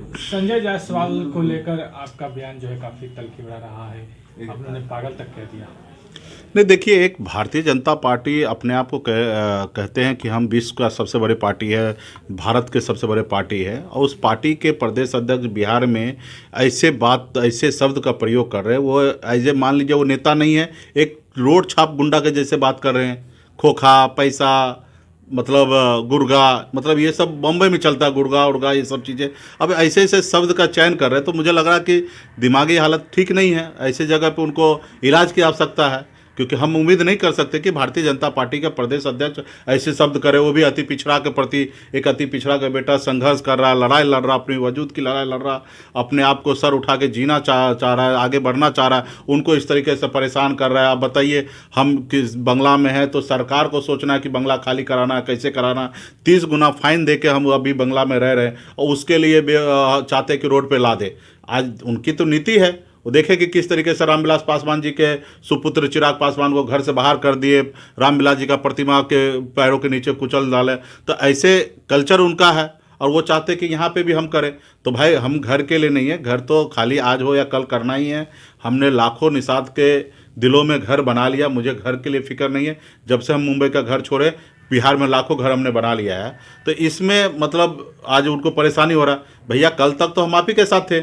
संजय जायसवाल को लेकर आपका बयान जो है काफी तल्खी भरा रहा है, आपने पागल तक कह दिया। नहीं, देखिए, एक भारतीय जनता पार्टी अपने आप को कहते हैं कि हम विश्व का सबसे बड़ी पार्टी है, भारत के सबसे बड़े पार्टी है, और उस पार्टी के प्रदेश अध्यक्ष बिहार में ऐसे शब्द का प्रयोग कर रहे हैं। वो ऐसे मान लीजिए वो नेता नहीं है, एक रोड छाप गुंडा के जैसे बात कर रहे हैं। खोखा पैसा, मतलब गुर्गा, मतलब ये सब बम्बई में चलता है, गुर्गा उर्गा ये सब चीज़ें। अब ऐसे ऐसे शब्द का चयन कर रहे हैं तो मुझे लग रहा है कि दिमागी हालत ठीक नहीं है। ऐसे जगह पे उनको इलाज की आवश्यकता है, क्योंकि हम उम्मीद नहीं कर सकते कि भारतीय जनता पार्टी का प्रदेश अध्यक्ष ऐसे शब्द करे, वो भी अति पिछड़ा के प्रति। एक अति पिछड़ा का बेटा संघर्ष कर रहा है, लड़ाई लड़ रहा, अपनी वजूद की लड़ाई लड़ रहा, अपने आप को सर उठा के जीना चाह रहा है, आगे बढ़ना चाह रहा है, उनको इस तरीके से परेशान कर रहा है। आप बताइए, हम किस बंगला में हैं तो सरकार को सोचना है कि बंगला खाली कराना है, कैसे कराना। 30 गुना फाइन दे के हम अभी बंगला में रह रहे हैं, और उसके लिए चाहते कि रोड पर ला दे। आज उनकी तो नीति है, वो देखे कि किस तरीके से रामविलास पासवान जी के सुपुत्र चिराग पासवान को घर से बाहर कर दिए, रामविलास जी का प्रतिमा के पैरों के नीचे कुचल डाले। तो ऐसे कल्चर उनका है, और वो चाहते कि यहाँ पे भी हम करें। तो भाई, हम घर के लिए नहीं है, घर तो खाली आज हो या कल करना ही है। हमने लाखों निषाद के दिलों में घर बना लिया, मुझे घर के लिए फिक्र नहीं है। जब से हम मुंबई का घर छोड़े, बिहार में लाखों घर हमने बना लिया है। तो इसमें मतलब आज उनको परेशानी हो रहा है। भैया, कल तक तो हम आप ही के साथ थे,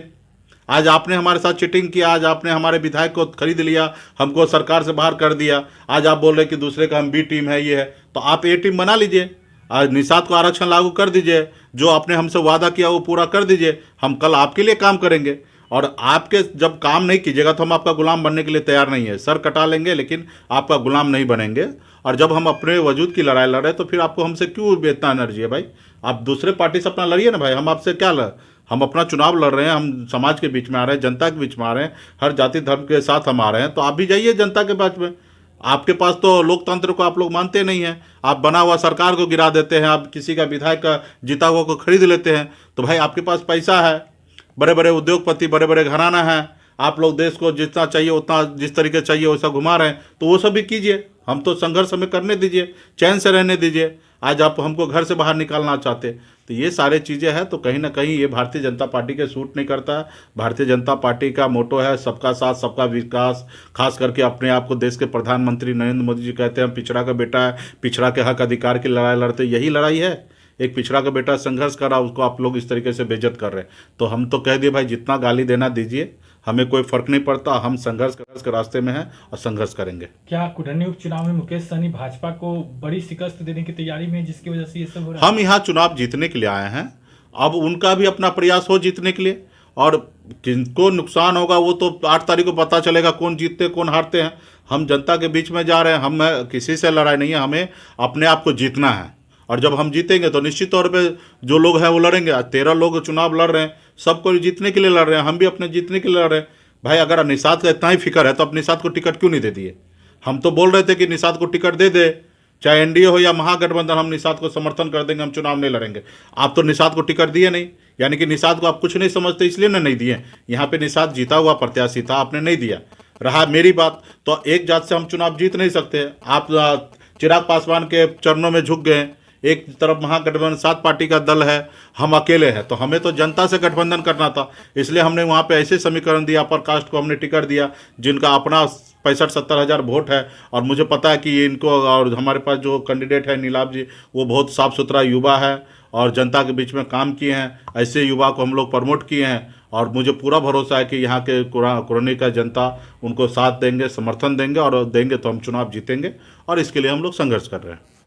आज आपने हमारे साथ चीटिंग किया, आज आपने हमारे विधायक को खरीद लिया, हमको सरकार से बाहर कर दिया। आज आप बोल रहे कि दूसरे का हम बी टीम है, ये है, तो आप ए टीम बना लीजिए। आज निषाद को आरक्षण लागू कर दीजिए, जो आपने हमसे वादा किया वो पूरा कर दीजिए। हम कल आपके लिए काम करेंगे, और आपके जब काम नहीं कीजिएगा तो हम आपका गुलाम बनने के लिए तैयार नहीं है। सर कटा लेंगे लेकिन आपका गुलाम नहीं बनेंगे। और जब हम अपने वजूद की लड़ाई लड़ रहे हैं तो फिर आपको हमसे क्यों इतना एनर्जी है भाई? आप दूसरे पार्टी से अपना लड़िए ना भाई, हम आपसे क्या हम अपना चुनाव लड़ रहे हैं, हम समाज के बीच में आ रहे हैं, जनता के बीच में आ रहे हैं, हर जाति धर्म के साथ हम आ रहे हैं। तो आप भी जाइए जनता के बीच में। आपके पास तो लोकतंत्र को आप लोग मानते नहीं हैं, आप बना हुआ सरकार को गिरा देते हैं, आप किसी का विधायक का जीता हुआ को खरीद लेते हैं। तो भाई, आपके पास पैसा है, बड़े बड़े उद्योगपति, बड़े बड़े घराना है, आप लोग देश को जितना चाहिए उतना, जिस तरीके चाहिए वैसा घुमा रहे हैं, तो वो सब भी कीजिए। हम तो संघर्ष हमें करने दीजिए, चैन से रहने दीजिए। आज आप हमको घर से बाहर निकालना चाहते, तो ये सारे चीज़ें हैं। तो कहीं ना कहीं ये भारतीय जनता पार्टी के सूट नहीं करता है। भारतीय जनता पार्टी का मोटो है सबका साथ सबका विकास। खास करके अपने आप को देश के प्रधानमंत्री नरेंद्र मोदी जी कहते हैं हम पिछड़ा का बेटा है, पिछड़ा के हक अधिकार की लड़ाई लड़ते, यही लड़ाई है। एक पिछड़ा का बेटा संघर्ष कर रहा, उसको आप लोग इस तरीके से बेइज्जत कर रहे हैं। तो हम तो कह दिए भाई, जितना गाली देना दीजिए, हमें कोई फर्क नहीं पड़ता। हम संघर्ष के रास्ते में हैं और संघर्ष करेंगे। क्या कुढ़नी उपचुनाव में मुकेश सहनी भाजपा को बड़ी शिकस्त देने की तैयारी में है, जिसकी वजह से ये सब हो रहा है? हम यहाँ चुनाव जीतने के लिए आए हैं, अब उनका भी अपना प्रयास हो जीतने के लिए, और किनको नुकसान होगा वो तो 8 तारीख को पता चलेगा, कौन जीतते कौन हारते हैं। हम जनता के बीच में जा रहे हैं, हम किसी से लड़ाई नहीं है, हमें अपने आप को जीतना है। और जब हम जीतेंगे तो निश्चित तौर पे जो लोग हैं वो लड़ेंगे। आज 13 लोग चुनाव लड़ रहे हैं, सबको जीतने के लिए लड़ रहे हैं, हम भी अपने जीतने के लिए लड़ रहे हैं। भाई, अगर निषाद का इतना ही फिक्र है तो अब निषाद को टिकट क्यों नहीं दे दिए? हम तो बोल रहे थे कि निषाद को टिकट दे दे, चाहे एनडीए हो या महागठबंधन, हम निषाद को समर्थन कर देंगे, हम चुनाव नहीं लड़ेंगे। आप तो निषाद को टिकट दिए नहीं, यानी कि निषाद को आप कुछ नहीं समझते, इसलिए ना नहीं दिए। यहाँ पे निषाद जीता हुआ प्रत्याशी था, आपने नहीं दिया। रहा मेरी बात, तो एक जात से हम चुनाव जीत नहीं सकते। आप चिराग पासवान के चरणों में झुक गए। एक तरफ महागठबंधन 7 पार्टी का दल है, हम अकेले हैं, तो हमें तो जनता से गठबंधन करना था। इसलिए हमने वहाँ पे ऐसे समीकरण दिया, अपर कास्ट को हमने टिकट दिया जिनका अपना 65-70 हज़ार वोट है। और मुझे पता है कि इनको, और हमारे पास जो कैंडिडेट है नीलाभ जी, वो बहुत साफ़ सुथरा युवा है और जनता के बीच में काम किए हैं। ऐसे युवा को हम लोग प्रमोट किए हैं, और मुझे पूरा भरोसा है कि यहाँ के कुढ़नी का जनता उनको साथ देंगे, समर्थन देंगे, और देंगे तो हम चुनाव जीतेंगे। और इसके लिए हम लोग संघर्ष कर रहे हैं।